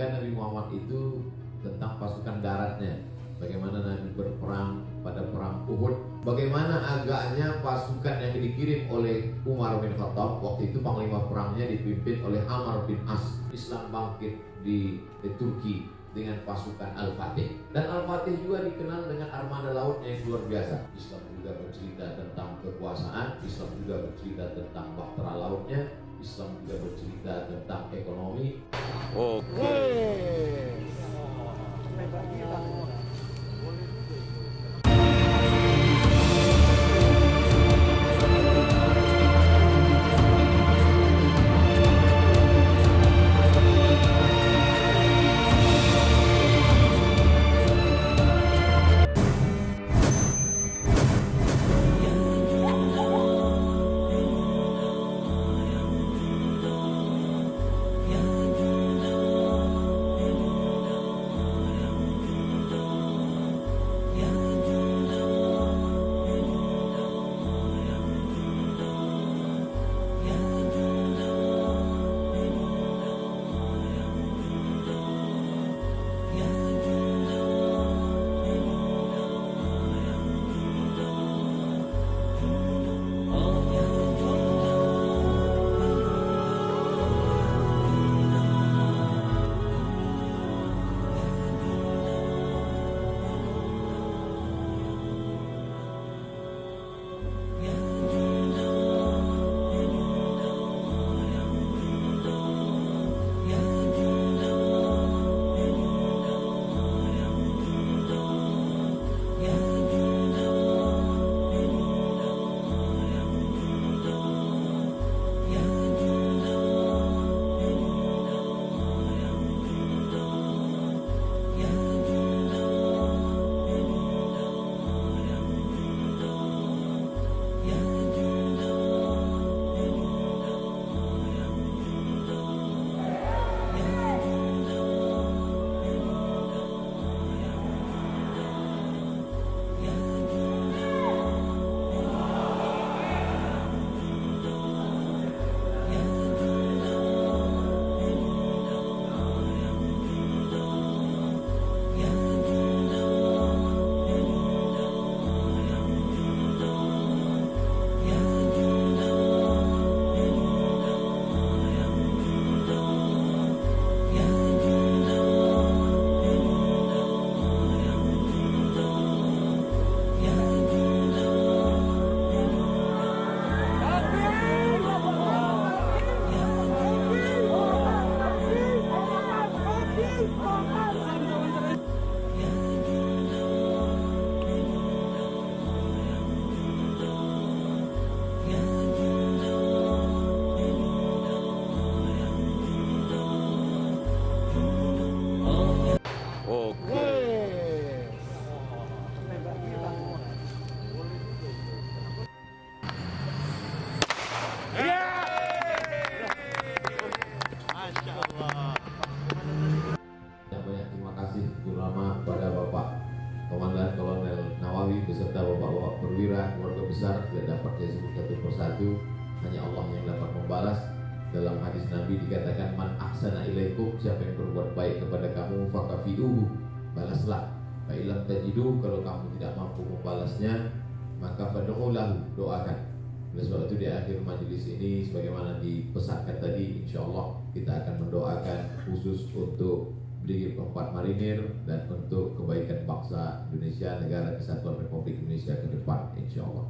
diceritakan Nabi Muhammad itu tentang pasukan daratnya. Bagaimana Nabi berperang pada perang Uhud. Bagaimana agaknya pasukan yang dikirim oleh Umar bin Khattab. Waktu itu panglima perangnya dipimpin oleh Amr bin As. Islam bangkit di Turki dengan pasukan Al-Fatih. Dan Al-Fatih juga dikenal dengan armada lautnya yang luar biasa. Islam juga bercerita tentang kekuasaan. Islam juga bercerita tentang bahtera lautnya. Islam juga bercerita tentang ekonomi. Oke. Banyak terima kasih terutama kepada Bapak Komandan Kolonel Nawawi beserta Bapak-Bapak perwira, keluarga besar. Tidak dapat saya sebut satu persatu, hanya Allah yang dapat membalas. Dalam hadis Nabi dikatakan, man ahsana ilaikum, siapa yang berbuat baik kepada kamu, fakafi'uhu, balaslah. Fa'ilam tajidu, kalau kamu tidak mampu membalasnya, maka fad'u lahu, doakan. Oleh sebab itu di akhir majelis ini, sebagaimana dipesankan tadi, insya Allah kita akan mendoakan khusus untuk Brigif 4 Marinir dan untuk kebaikan bangsa Indonesia, Negara Kesatuan Republik Indonesia ke depan, insya Allah.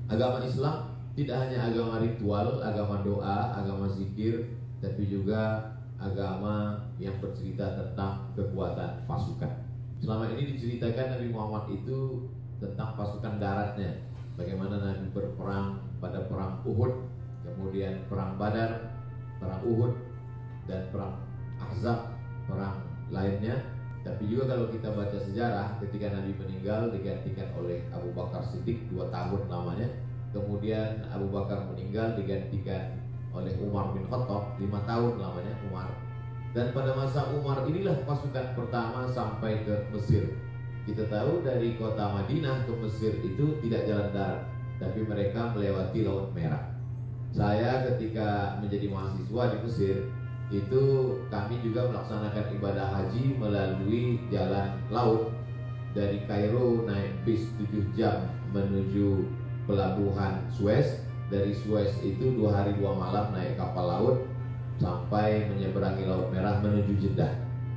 Agama Islam tidak hanya agama ritual, agama doa, agama zikir, tapi juga agama yang bercerita tentang kekuatan pasukan. Selama ini diceritakan Nabi Muhammad itu tentang pasukan daratnya. Bagaimana Nabi berperang pada perang Uhud, kemudian perang Badar, perang Uhud, dan perang Ahzab, perang lainnya. Tapi juga kalau kita baca sejarah, ketika Nabi meninggal digantikan oleh Abu Bakar Siddiq 2 tahun lamanya. Kemudian Abu Bakar meninggal digantikan oleh Umar bin Khattab 5 tahun lamanya Umar. Dan pada masa Umar inilah pasukan pertama sampai ke Mesir. Kita tahu dari kota Madinah ke Mesir itu tidak jalan darat, tapi mereka melewati Laut Merah. Saya ketika menjadi mahasiswa di Mesir, itu kami juga melaksanakan ibadah haji melalui jalan laut dari Kairo, naik bis 7 jam menuju pelabuhan Suez. Dari Suez itu 2 hari 2 malam naik kapal laut sampai menyeberangi Laut Merah menuju Jeddah.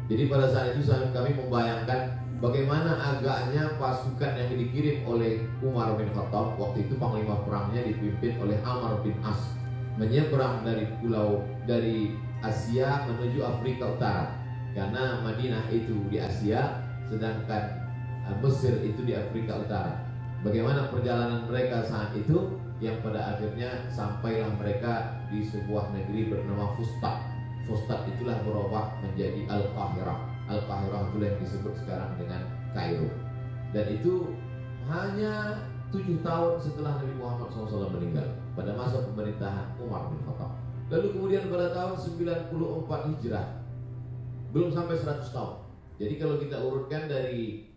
Jadi pada saat itu kami membayangkan bagaimana agaknya pasukan yang dikirim oleh Umar bin Khattab, waktu itu panglima perangnya dipimpin oleh Amr bin As, menyeberang dari Asia menuju Afrika Utara, karena Madinah itu di Asia sedangkan Mesir itu di Afrika Utara. Bagaimana perjalanan mereka saat itu, yang pada akhirnya sampailah mereka di sebuah negeri bernama Fustat. Fustat itulah berubah menjadi Al-Qahirah. Al-Qahirah itulah yang disebut sekarang dengan Kairo. Dan itu hanya 7 tahun setelah Nabi Muhammad SAW meninggal, pada masa pemerintahan Umar bin Khattab. Lalu kemudian pada tahun 94 Hijrah, belum sampai 100 tahun. Jadi kalau kita urutkan dari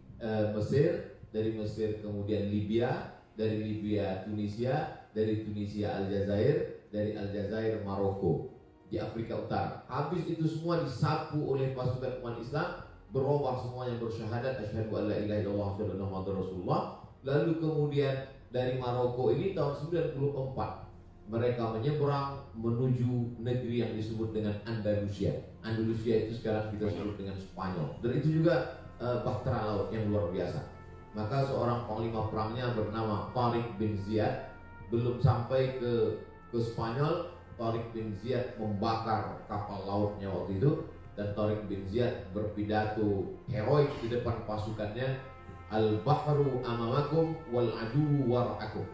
Mesir, dari Mesir kemudian Libya, dari Libya Tunisia, dari Tunisia Aljazair, dari Aljazair Maroko, di Afrika Utara. Habis itu semua disapu oleh pasukan umat Islam, berubah semuanya bersyahadat asyhadu an la ilaha illallah wa anna muhammadar rasulullah. Lalu kemudian dari Maroko ini tahun 94 mereka menyeberang menuju negeri yang disebut dengan Andalusia. Andalusia itu sekarang kita sebut dengan Spanyol. Dan itu juga bahtera laut yang luar biasa. Maka seorang panglima perangnya bernama Tariq bin Ziyad, belum sampai ke Spanyol, Tariq bin Ziyad membakar kapal lautnya waktu itu, dan Tariq bin Ziyad berpidato heroik di depan pasukannya, al-bahru amamakum wal adu wara'akum.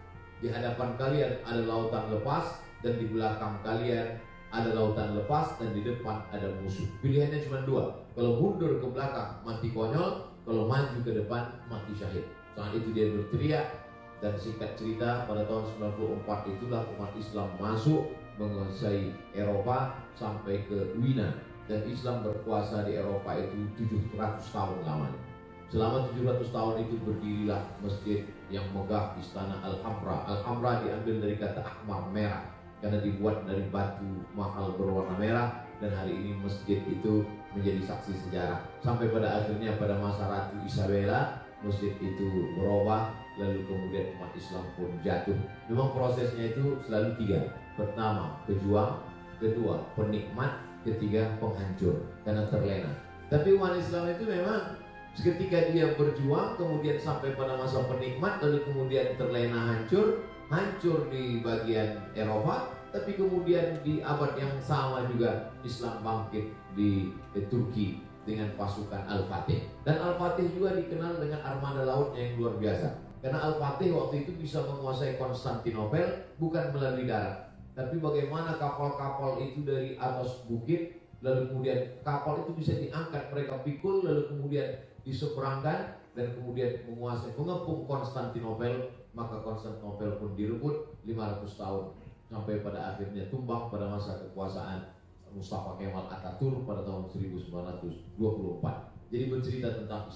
Di hadapan kalian ada lautan lepas, dan di belakang kalian ada lautan lepas, dan di depan ada musuh. Pilihannya cuma 2. Kalau mundur ke belakang mati konyol, kalau maju ke depan mati syahid. Saat itu dia berteriak, dan singkat cerita pada tahun 94 itulah umat Islam masuk menguasai Eropa sampai ke Wina, dan Islam berkuasa di Eropa itu 700 tahun lamanya. Selama 700 tahun itu berdirilah masjid yang megah, istana Al-Hamra. Al-Hamra diambil dari kata ahmar, merah, karena dibuat dari batu mahal berwarna merah, dan hari ini masjid itu menjadi saksi sejarah. Sampai pada akhirnya pada masa Ratu Isabella, masjid itu berubah, lalu kemudian umat Islam pun jatuh. Memang prosesnya itu selalu 3. Pertama, pejuang; kedua, penikmat; ketiga, penghancur, karena terlena. Tapi umat Islam itu memang ketika dia berjuang, kemudian sampai pada masa penikmat, lalu kemudian terlena, hancur di bagian Eropa. Tapi kemudian di abad yang sama juga Islam bangkit di Turki dengan pasukan Al-Fatih. Dan Al-Fatih juga dikenal dengan armada lautnya yang luar biasa. Karena Al-Fatih waktu itu bisa menguasai Konstantinopel bukan melalui darat, tapi bagaimana kapal-kapal itu dari atas bukit, lalu kemudian kapal itu bisa diangkat, mereka pikul, lalu kemudian diseberangkan, dan kemudian menguasai, mengepung Konstantinopel. Maka Konstantinopel pun direbut 500 tahun, sampai pada akhirnya tumbang pada masa kekuasaan Mustafa Kemal Atatürk pada tahun 1924. Jadi bercerita tentang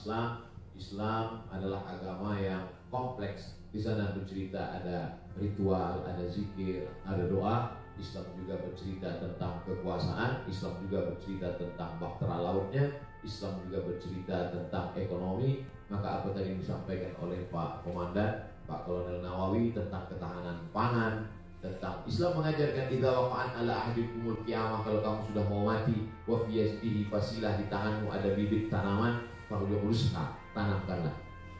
Islam adalah agama yang kompleks. Di sana bercerita ada ritual, ada zikir, ada doa. Islam juga bercerita tentang kekuasaan, Islam juga bercerita tentang bahtera lautnya, Islam juga bercerita tentang ekonomi. Maka apa tadi disampaikan oleh Pak Komandan, Pak Kolonel Nawawi tentang ketahanan pangan, tentang Islam mengajarkan idza waqa'an ala ahdikumul qiyamah, kalau kamu sudah mau mati, wa fi yadihi fasilah, di tanganmu ada bibit tanaman, falyughrisha, tanamkanlah.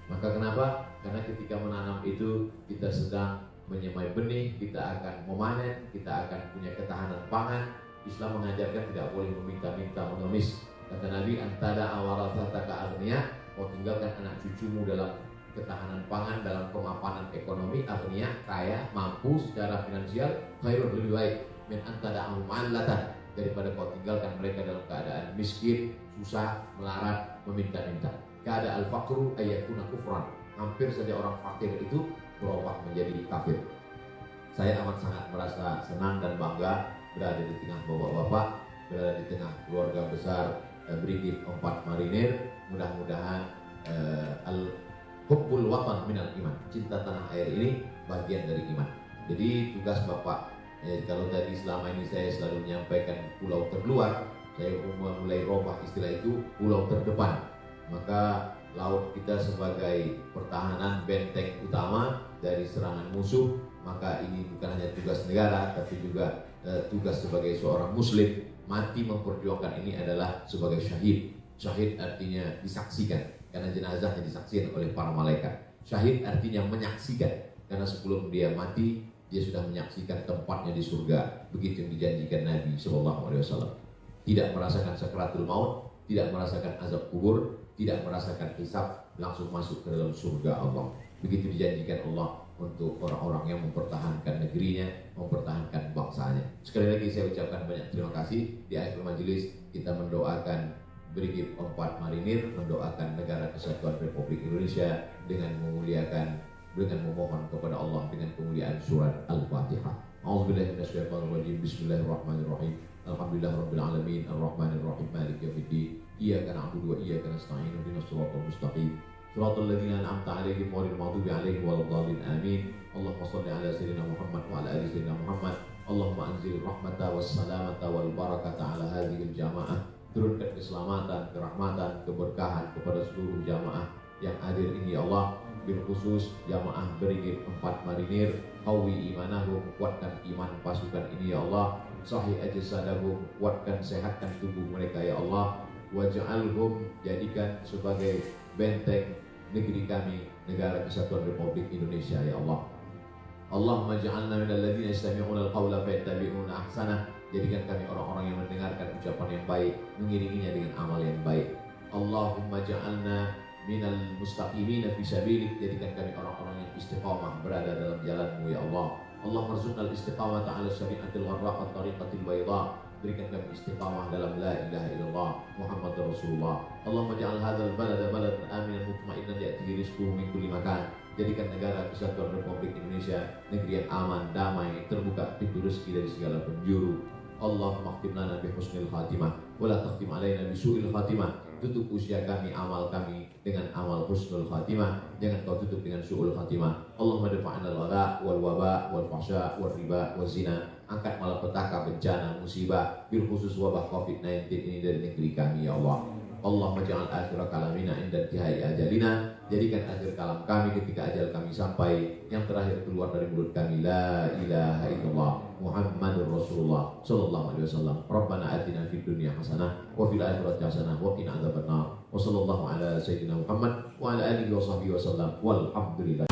Maka kenapa? Karena ketika menanam itu kita sedang menyemai benih, kita akan memanen, kita akan punya ketahanan pangan. Islam mengajarkan tidak boleh meminta-minta, mengemis. Kata Nabi, antada awarathataka agniya, kau tinggalkan anak cucumu dalam ketahanan pangan, dalam kemapanan ekonomi, agniya, kaya, mampu secara finansial, khairun, lebih baik min antada mu'allatan, daripada kau tinggalkan mereka dalam keadaan miskin, susah, melarat, meminta-minta. Kada al-faqru ayatuna kufran, hampir saja orang fakir itu berubah menjadi kafir. Saya amat sangat merasa senang dan bangga berada di tengah bapak-bapak, berada di tengah keluarga besar Brigif 4 Marinir. Mudah-mudahan hubbul watan minal iman, cinta tanah air ini bagian dari iman. Jadi tugas Bapak Kalau tadi selama ini saya selalu menyampaikan pulau terluar, saya mulai robah istilah itu pulau terdepan. Maka laut kita sebagai pertahanan benteng utama dari serangan musuh, maka ini bukan hanya tugas negara tapi juga tugas sebagai seorang muslim. Mati memperjuangkan ini adalah sebagai syahid. Syahid artinya disaksikan karena jenazahnya disaksikan oleh para malaikat. Syahid artinya menyaksikan karena sebelum dia mati dia sudah menyaksikan tempatnya di surga. Begitu yang dijanjikan Nabi SAW. Tidak merasakan sakratul maut, tidak merasakan azab kubur, tidak merasakan hisab, langsung masuk ke dalam surga Allah. Begitu dijanjikan Allah untuk orang-orang yang mempertahankan negerinya, mempertahankan bangsanya. Sekali lagi saya ucapkan banyak terima kasih. Di akhir majelis kita mendoakan Brigif 4 Marinir, mendoakan Negara Kesatuan Republik Indonesia dengan memuliakan, dengan memohon kepada Allah dengan kemuliaan surat Al-Fatihah. A'udzubillahi minasyaitonirrajim. Bismillahirrahmanirrahim. Alhamdulillahirabbil alamin, arrahmanir rahim, maliki yaumiddin. Iyyaka na'budu wa iyyaka nasta'in. Ihdinas siratal mustaqim. Siratal ladzina an'amta 'alaihim ghairil maghdubi 'alaihim waladdallin. Amin. Allahumma shalli 'ala sayyidina Muhammad wa 'ala ali sayyidina Muhammad. Allahumma anzil rahmata was salamata wal barakata 'ala hadhil jamaah. Turunkan keselamatan, kerahmatan, keberkahan kepada seluruh jamaah yang hadir ini ya Allah. Bil khusus jamaah Brigif 4 Marinir, qawi imanahum, kuatkan iman pasukan ini ya Allah. Sahih ajsadahum, kuatkan sehatkan tubuh mereka ya Allah. Waj'alhum, jadikan sebagai benteng negeri kami, Negara Kesatuan Republik Indonesia ya Allah. Allahumma ja'alna minal ladzina yastami'una al-qawla fayattabi'una ahsanah. Jadikan kami orang-orang yang mendengarkan ucapan yang baik, mengiringinya dengan amal yang baik. Allahumma ja'alna minal mustaqimina fi sabilik. Jadikan kami orang-orang yang istiqamah berada dalam jalanmu ya Allah. Allahumma rzuqnal istiqamata 'ala syari'atil gharra wa tariqatil bayda. Berikan kami istiqamah dalam la ilaha illallah Muhammadur Rasulullah. Allahumma ja'al hadzal balada baladan aminan mutma'innan ya'tihi rizquhu min kulli makan. Jadikan Negara Kesatuan Republik Indonesia negeri yang aman, damai, terbuka pintu rezeki dari segala penjuru. Allahumma khtim lana bi husnil khatimah wa la takhtim alaina bi su'il khatimah. Tutup usia kami, amal kami dengan amal husnul khatimah, jangan kau tutup dengan su'ul khatimah. Allahumma dafa'na al-ghala wal waba wal fahsya wal riba wal zina. Angkat malapetaka, bencana, musibah, bil khusus wabah COVID-19 ini dari negeri kami ya Allah. Allahumma ja'al akhir kalamina inda intihai ajalina. Jadikan akhir kalam kami ketika ajal kami sampai, yang terakhir keluar dari mulut kami la ilaha illallah Muhammadur Rasulullah sallallahu alaihi wasallam. Rabbana atina fid dunya hasanah wa fil akhirati hasanah wa qina adzabannar. Wa sallallahu ala sayyidina Muhammad wa ala alihi wa sahbihi wasallam. Walhamdulillah.